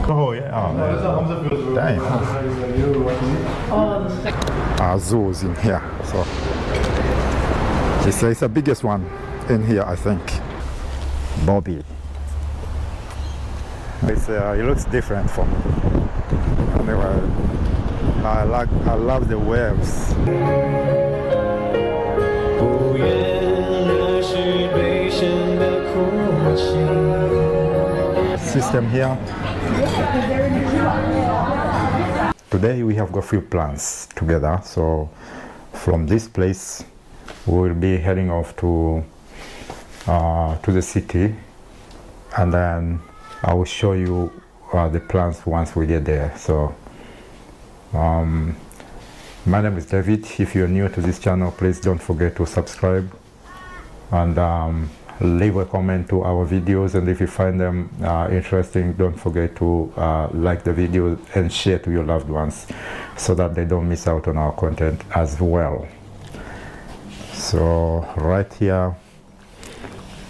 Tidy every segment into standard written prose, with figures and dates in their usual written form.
Oh yeah, damn. Zoos in here, so it's the biggest one in here, I think. Bobby. It looks different from anyway. I love the waves. System here. Today we have got a few plans together, so from this place we will be heading off to the city, and then I will show you the plans once we get there. So my name is David. If you're new to this channel, please don't forget to subscribe and leave a comment to our videos, and if you find them interesting, don't forget to like the video and share to your loved ones so that they don't miss out on our content as well. So right here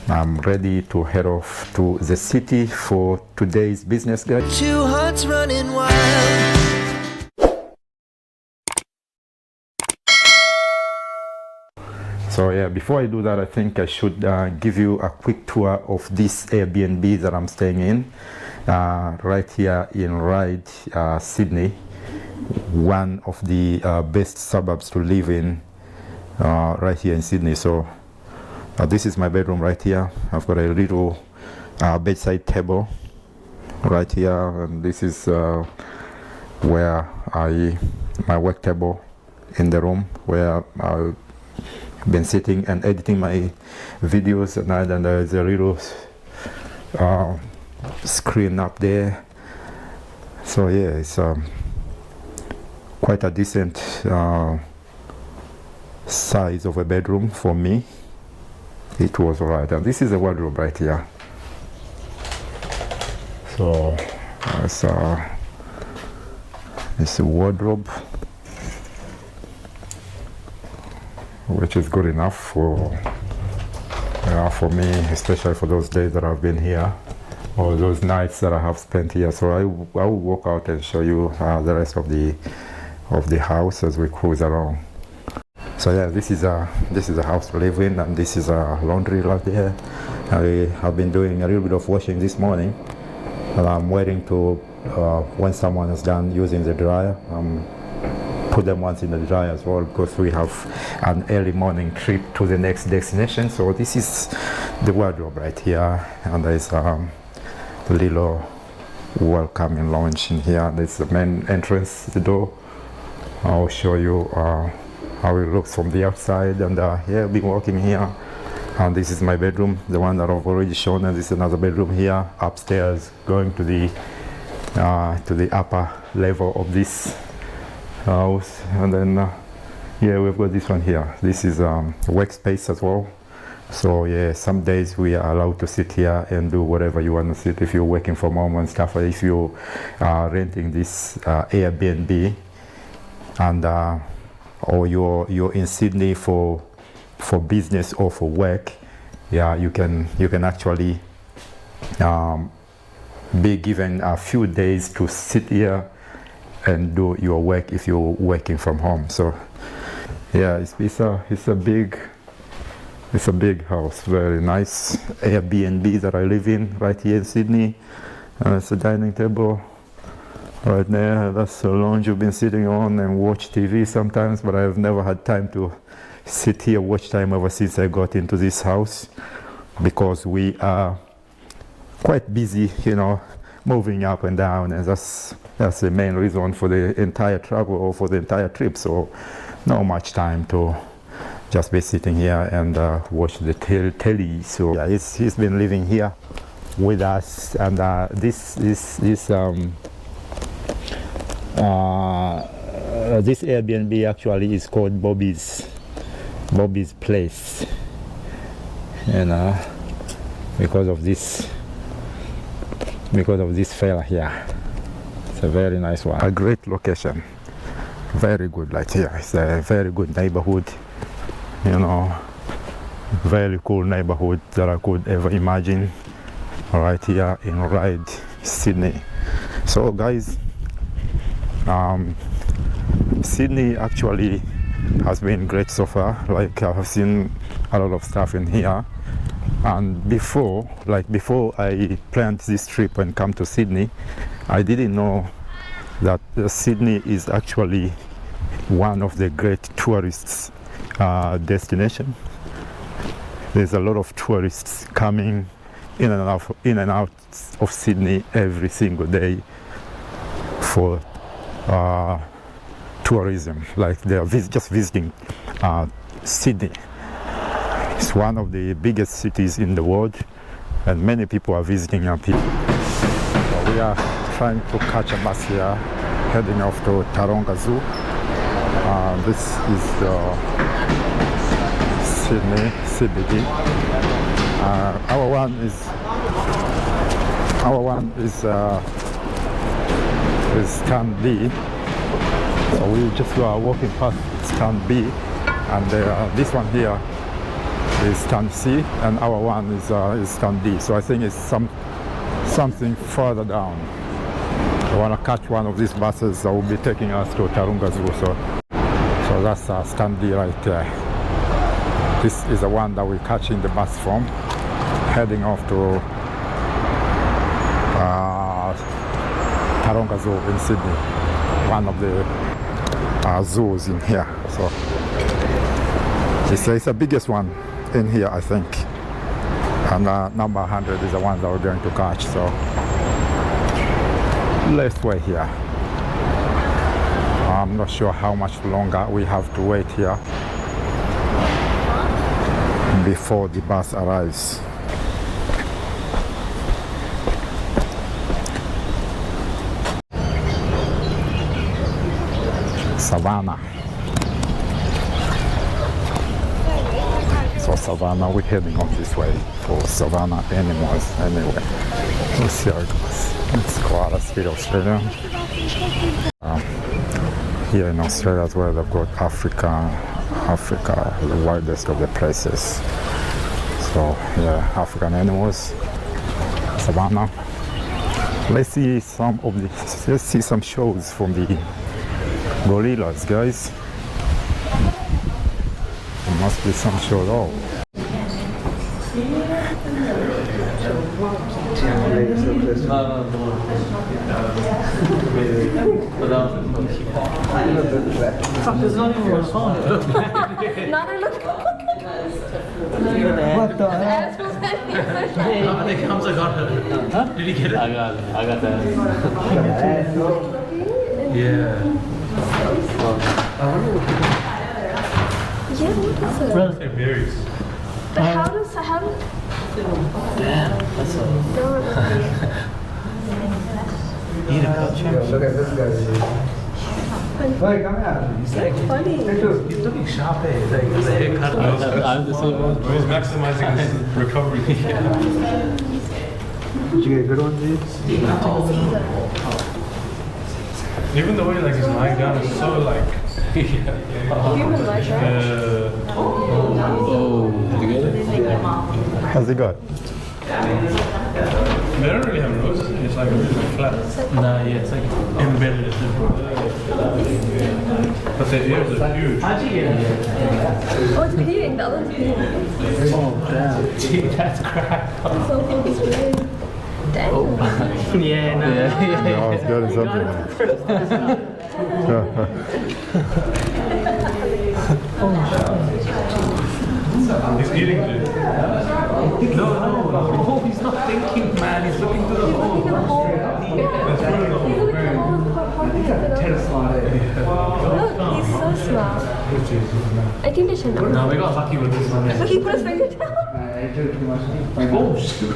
I'm ready to head off to the city for today's business guide. Two hearts running wild. So yeah, before I do that, I think I should give you a quick tour of this Airbnb that I'm staying in right here in Ryde, Sydney, one of the best suburbs to live in right here in Sydney. So this is my bedroom right here. I've got a little bedside table right here, and this is where my work table in the room where I've been sitting and editing my videos at night, and there's a little screen up there. So yeah, it's quite a decent size of a bedroom for me. It was alright, and this is a wardrobe right here. So it's a wardrobe which is good enough for me, especially for those days that I've been here or those nights that I have spent here. So I will walk out and show you the rest of the house as we cruise around. So yeah, this is a house to live in, and this is a laundry right there. I have been doing a little bit of washing this morning, and I'm waiting to when someone is done using the dryer, put them once in the dryer as well, because we have an early morning trip to the next destination. So this is the wardrobe right here, and there's a little welcoming lounge in here. There's the main entrance, the door. I'll show you how it looks from the outside, and yeah, I've been walking here, and this is my bedroom, the one that I've already shown, and this is another bedroom here upstairs, going to the upper level of this house. And then yeah, we've got this one here. This is workspace as well. So yeah, some days we are allowed to sit here and do whatever you want to sit, if you're working from home and stuff, or if you are renting this Airbnb, and or you're in Sydney for business or for work. Yeah, you can actually be given a few days to sit here and do your work if you're working from home. So yeah, it's a big house, very nice Airbnb that I live in right here in Sydney. And it's a dining table right there. That's the lounge you've been sitting on and watch TV sometimes, but I've never had time to sit here watch time ever since I got into this house, because we are quite busy, you know, moving up and down, and that's the main reason for the entire travel or for the entire trip. So not much time to just be sitting here and watch the telly. So yeah, he's been living here with us, and this Airbnb actually is called Bobby's Place, and because of this fella here. It's a very nice one, a great location, very good. Like here, it's a very good neighborhood, you know. very cool neighborhood that I could ever imagine right here in Ryde, Sydney. So guys, Sydney actually has been great so far. Like I've seen a lot of stuff in here, and before I planned this trip and come to Sydney, I didn't know that Sydney is actually one of the great tourists destination. There's a lot of tourists coming in and out of Sydney every single day for tourism. Like they are just visiting Sydney. It's one of the biggest cities in the world, and many people are visiting up here. So we are trying to catch a bus here, heading off to Taronga Zoo. This is Sydney CBD. Our one is stand B. So we just are walking past stand B, and this one here is stand C, and our one is stand D. So I think it's something further down. I want to catch one of these buses that will be taking us to Taronga Zoo. So that's stand D right there. This is the one that we're catching the bus from, heading off to Taronga Zoo in Sydney, one of the zoos in here. So it's the biggest one in here, I think, and number 100 is the one that we're going to catch. So let's wait here. I'm not sure how much longer we have to wait here before the bus arrives. Savannah. So Savannah, we're heading on this way for Savannah animals anyway. Let's see how it goes. It's quite a speed Australia. Here in Australia as well, they've got Africa, the widest of the places. So yeah, African animals, Savannah. Let's see some shows from the gorillas, guys. There must be some show. Oh. Fuck, there's not even a phone. Not a look. What the hell? Hey. I think Hamza got her. Huh? Did he get it? I got that. Yeah. Yeah, what is it? It varies. But how does Damn, that's a... Eat a culture. Look at this guy. Wait, come here. It's funny. He's looking sharp, eh? Like, his haircut. I'm the same one. He's maximizing his recovery. Did you get a good one, dude? Even the way like he's lying down is so like... Human like that. How's it got? They don't really have noses, it's like really flat. Nah, yeah, it's like embedded. But their ears are huge. Oh, it's peeing. The other's peeing. Oh, damn. Gee, that's crap. It's so focused really. Damn. Yeah, no. No, it's got something. He's eating it. No, he's not thinking, man. He's looking through the hole. He's looking Look, he's so smart. I think they should know. No, we got lucky with this one. Look, he put his finger down. Oh, shit.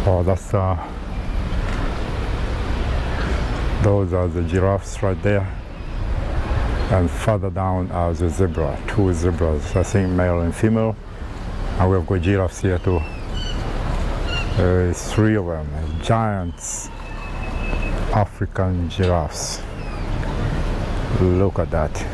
Oh, that's those are the giraffes right there, and further down are the zebra, two zebras, I think male and female, and we've got giraffes here too. Three of them, giants, African giraffes. Look at that.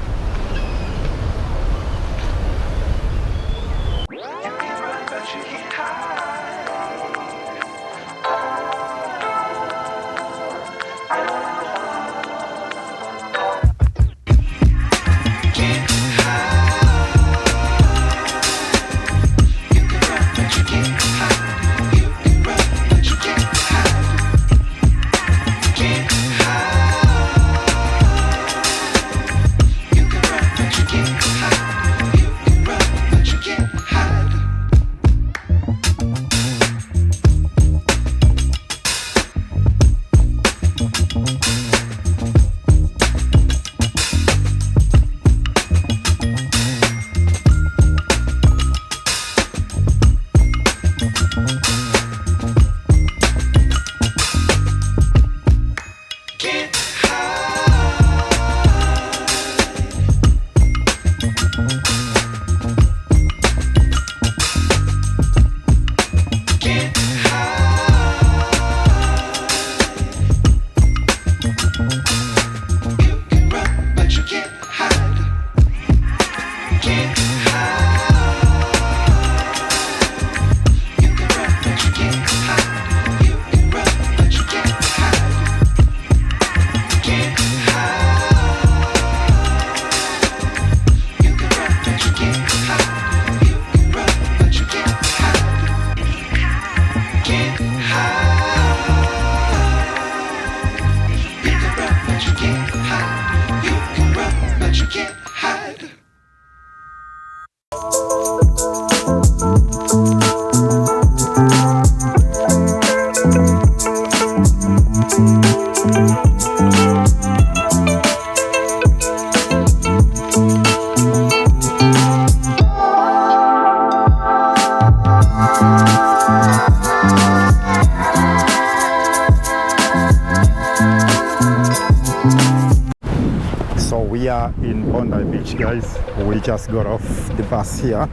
So we are in Bondi Beach, guys. We just got off the bus here.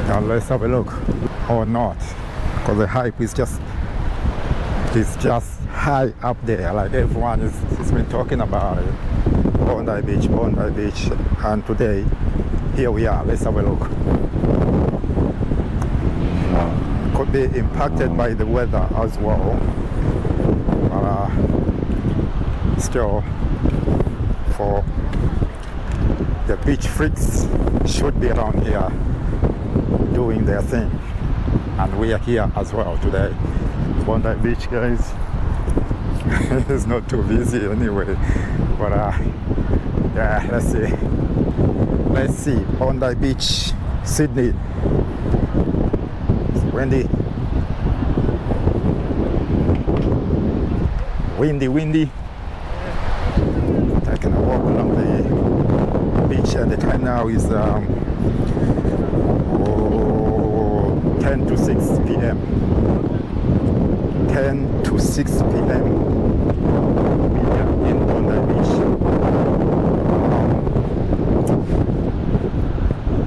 Now let's have a look, or not, because the hype is just high up there. Like everyone has been talking about it. Bondi Beach, and today here we are. Let's have a look. Could be impacted by the weather as well, but still, for the beach freaks should be around here doing their thing, and we are here as well today. Bondi Beach, guys. It's not too busy anyway, but yeah, let's see Bondi Beach, Sydney. It's windy. Taking a walk along the beach, and the time now is 10 to 6 p.m. 10 to 6 p.m. We are in Bondi Beach.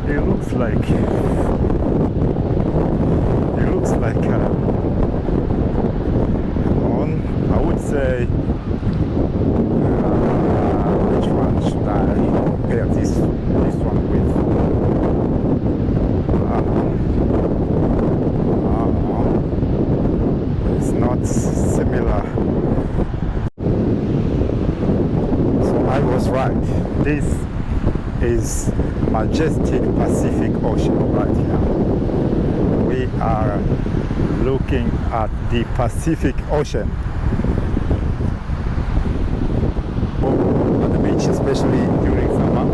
It looks like I would say, which one should I compare this one with? It's not similar. So I was right. This is majestic Pacific Ocean right here. We are looking at the Pacific Ocean on the beach, especially during summer.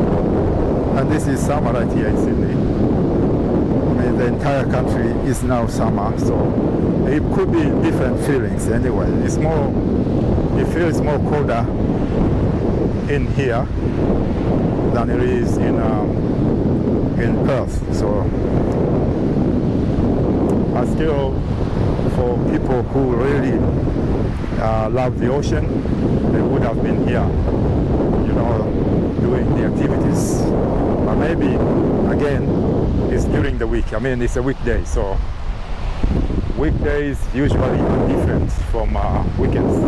And this is summer right here in Sydney. I mean, the entire country is now summer, so it could be different feelings anyway. It feels more colder in here than it is in Perth. So still, for people who really love the ocean, they would have been here, you know, doing the activities. But maybe, again, it's during the week. I mean, it's a weekday, so weekdays usually are different from weekends,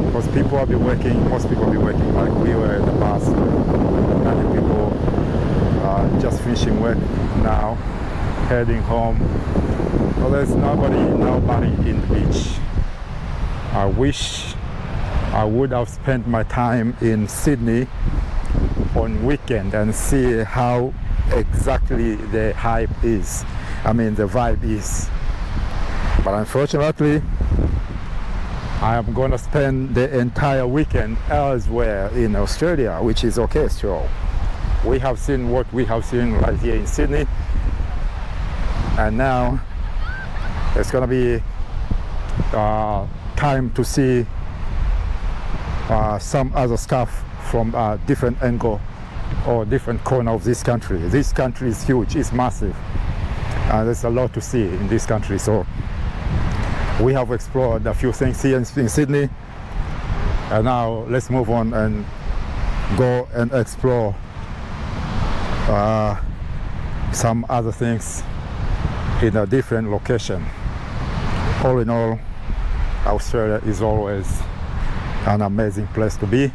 because people will be working, most people will be working, like we were at the bus, and people just finishing work now, heading home. So there's nobody in the beach. I wish I would have spent my time in Sydney on weekend and see how exactly the hype is. I mean, the vibe is. But unfortunately, I am going to spend the entire weekend elsewhere in Australia, which is okay still. We have seen what we have seen right here in Sydney, and now it's going to be time to see some other stuff from a different angle or different corner of this country. This country is huge, it's massive, and there's a lot to see in this country. So we have explored a few things here in Sydney, and now let's move on and go and explore some other things in a different location. All in all, Australia is always an amazing place to be.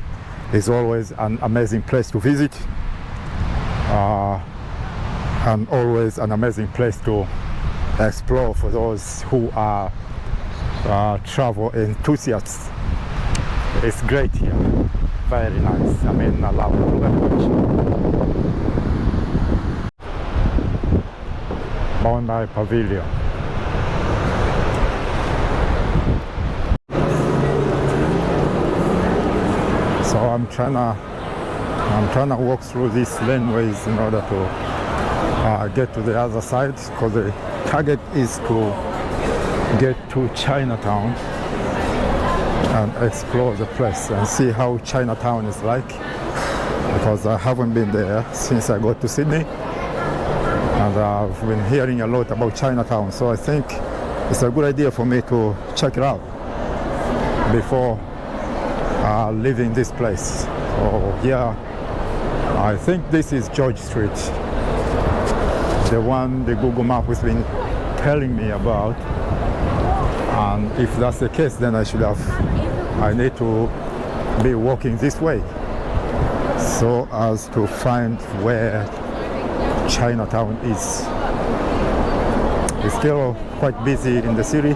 It's always an amazing place to visit, and always an amazing place to explore for those who are travel enthusiasts. It's great here, very nice. I mean, I love it very much. Bondi Pavilion. So I'm trying to walk through these laneways in order to get to the other side, because the target is to get to Chinatown and explore the place and see how Chinatown is like, because I haven't been there since I got to Sydney, and I've been hearing a lot about Chinatown, so I think it's a good idea for me to check it out before leaving this place. So yeah, I think this is George Street, the one the Google Map has been telling me about. And if that's the case, then I need to be walking this way so as to find where Chinatown is. It's still quite busy in the city,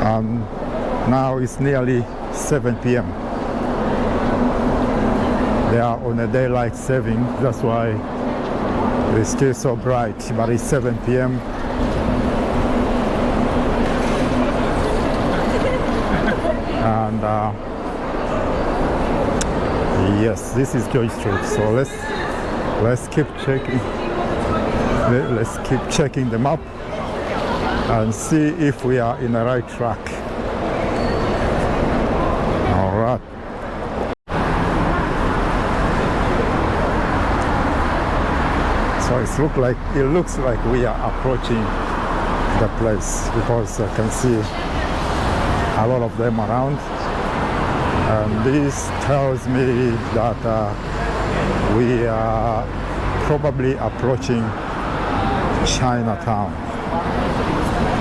and now it's nearly 7 p.m. They are on a daylight saving, that's why it's still so bright, but it's 7 p.m. And yes, this is George Street. So let's keep checking. Let's keep checking the map and see if we are in the right track. All right. So it looks like we are approaching the place, because I can see a lot of them around, and this tells me that we are probably approaching Chinatown,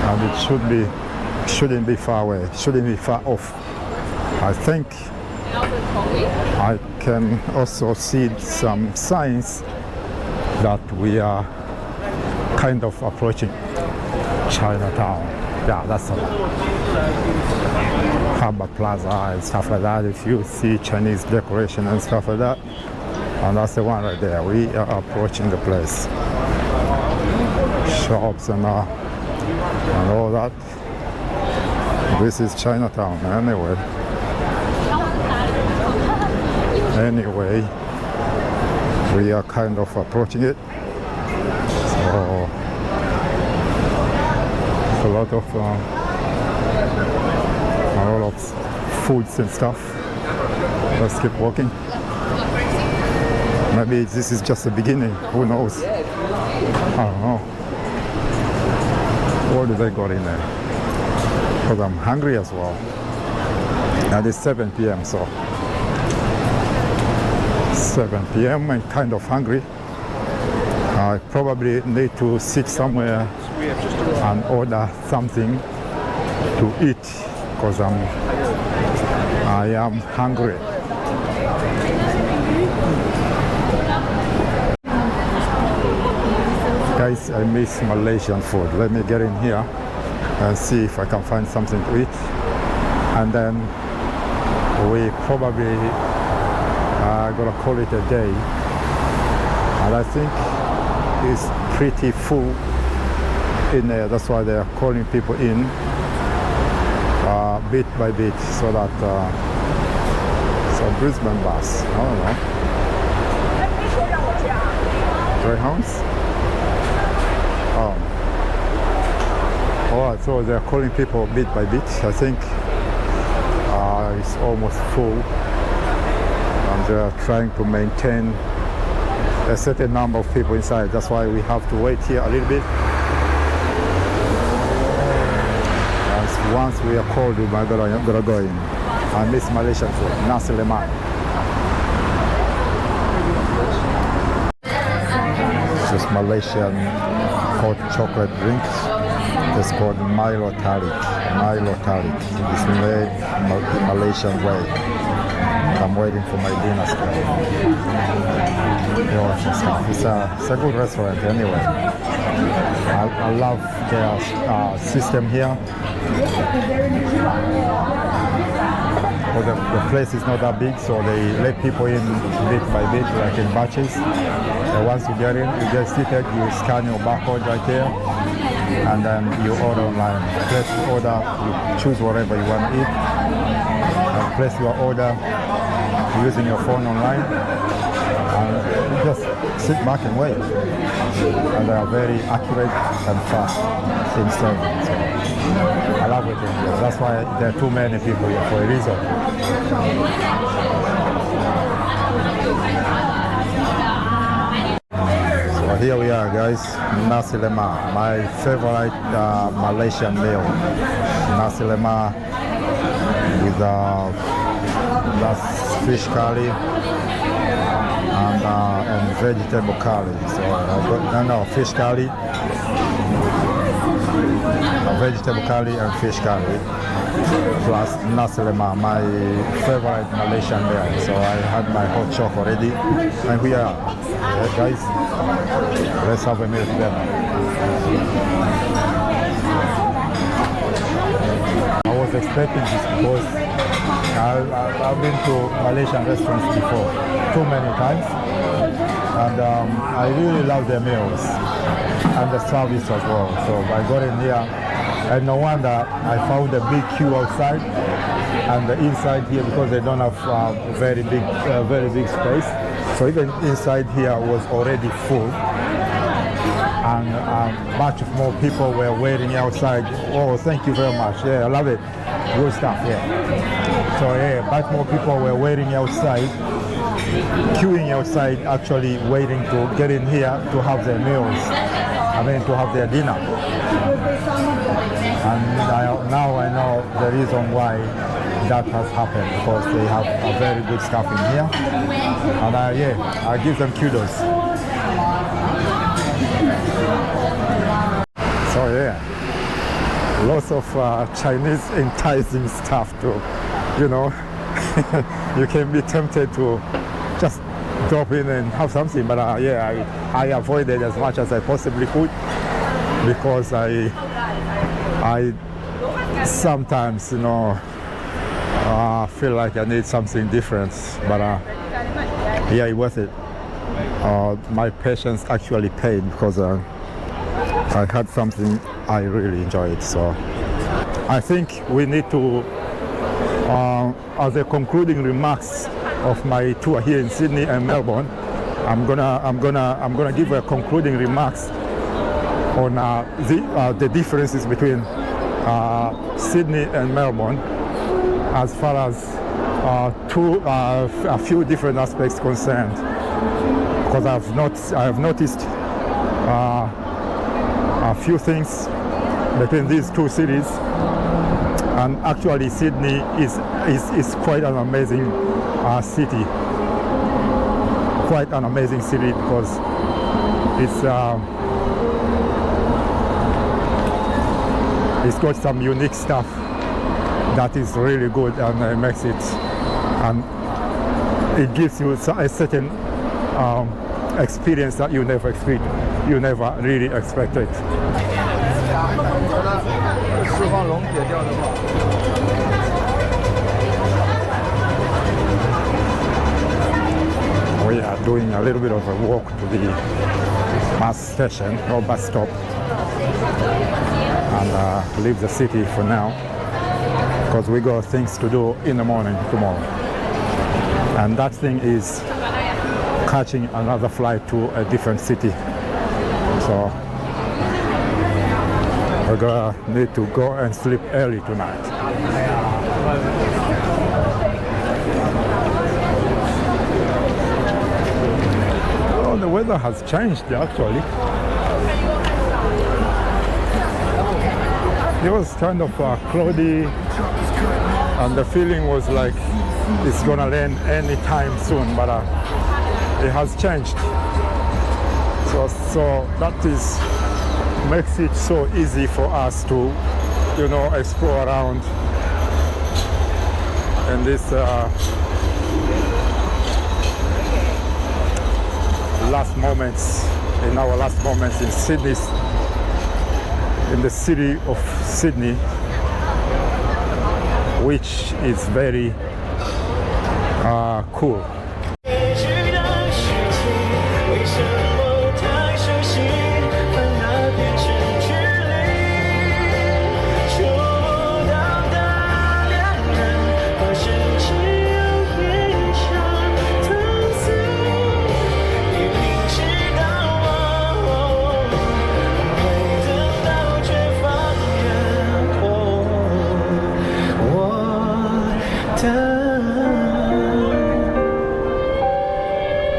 and it shouldn't be far away, shouldn't be far off. I think I can also see some signs that we are kind of approaching Chinatown. Yeah, that's a Harbour Plaza and stuff like that. If you see Chinese decoration and stuff like that, and that's the one right there. We are approaching the place. Shops and all that. This is Chinatown anyway, we are kind of approaching it. So lot of foods and stuff. Let's keep walking. Maybe this is just the beginning. Who knows? I don't know. What did I got in there? Because I'm hungry as well. And it's 7 p.m. so 7 p.m. I'm kind of hungry. I probably need to sit somewhere and order something to eat because I am hungry. Guys, I miss Malaysian food. Let me get in here and see if I can find something to eat, and then we probably gonna call it a day. And I think it's pretty full in there. That's why they are calling people in bit by bit, so that some Brisbane bus. I don't know. Greyhounds. Alright, so they're calling people bit by bit. I think it's almost full, and they're trying to maintain a certain number of people inside. That's why we have to wait here a little bit. As once we are called, we're gonna go in. I miss Malaysian food, nasi lemak. Just Malaysian hot chocolate drinks. It's called Milo Talik. Milo Talik. It's made Malaysian way. I'm waiting for my dinner stuff. It's a good restaurant anyway. I love their system here. Well, the place is not that big, so they let people in bit by bit, like in batches. And once you get in, you get seated, you scan your barcode right there, and then you order online. Place the order, you choose whatever you want to eat, and place your order using your phone online, and you just sit back and wait. And they are very accurate and fast in serving. So I love it in here. That's why there are too many people here for a reason. So here we are, guys. Nasi lemak, my favorite Malaysian meal. Nasi lemak with that's fish curry and vegetable curry. So fish curry, vegetable curry and fish curry, plus nasi lemak, my favorite Malaysian meal. So I had my hot chocolate already, and we are, guys, let's have a meal together. I was expecting this because I've been to Malaysian restaurants before, too many times, and I really love their meals and the service as well. So I got in here, and no wonder I found a big queue outside and the inside here, because they don't have very big space. So even inside here was already full, and a bunch of more people were waiting outside. Oh, thank you very much. Yeah, I love it. Good stuff. Yeah. So yeah, a bunch more people were waiting outside, queuing outside, actually waiting to get in here to have their meals. I mean, to have their dinner. And now I know the reason why that has happened, because they have a very good staff in here. And yeah, I give them kudos. So yeah, lots of Chinese enticing stuff too. You know, you can be tempted to just drop in and have something, but yeah, I avoided as much as I possibly could, because I sometimes, you know, feel like I need something different, but yeah, it worth it. My patience actually paid, because I had something I really enjoyed. So I think we need to, as a concluding remarks of my tour here in Sydney and Melbourne, I'm gonna give a concluding remarks on the differences between Sydney and Melbourne as far as a few different aspects concerned, because I have noticed a few things between these two cities, and actually Sydney is quite an amazing city, because it's got some unique stuff that is really good, and makes it, and it gives you a certain experience that you never really expected. We are doing a little bit of a walk to the bus station or bus stop, and leave the city for now, because we got things to do in the morning tomorrow, and that thing is catching another flight to a different city. So we're gonna need to go and sleep early tonight. Oh, the weather has changed actually. It was kind of cloudy, and the feeling was like it's gonna rain anytime soon, but it has changed. So that makes it so easy for us to, explore around in this our last moments in Sydney, in the city of Sydney, which is very cool.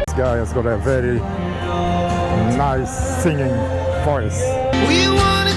This guy has got a very nice singing voice. We wanna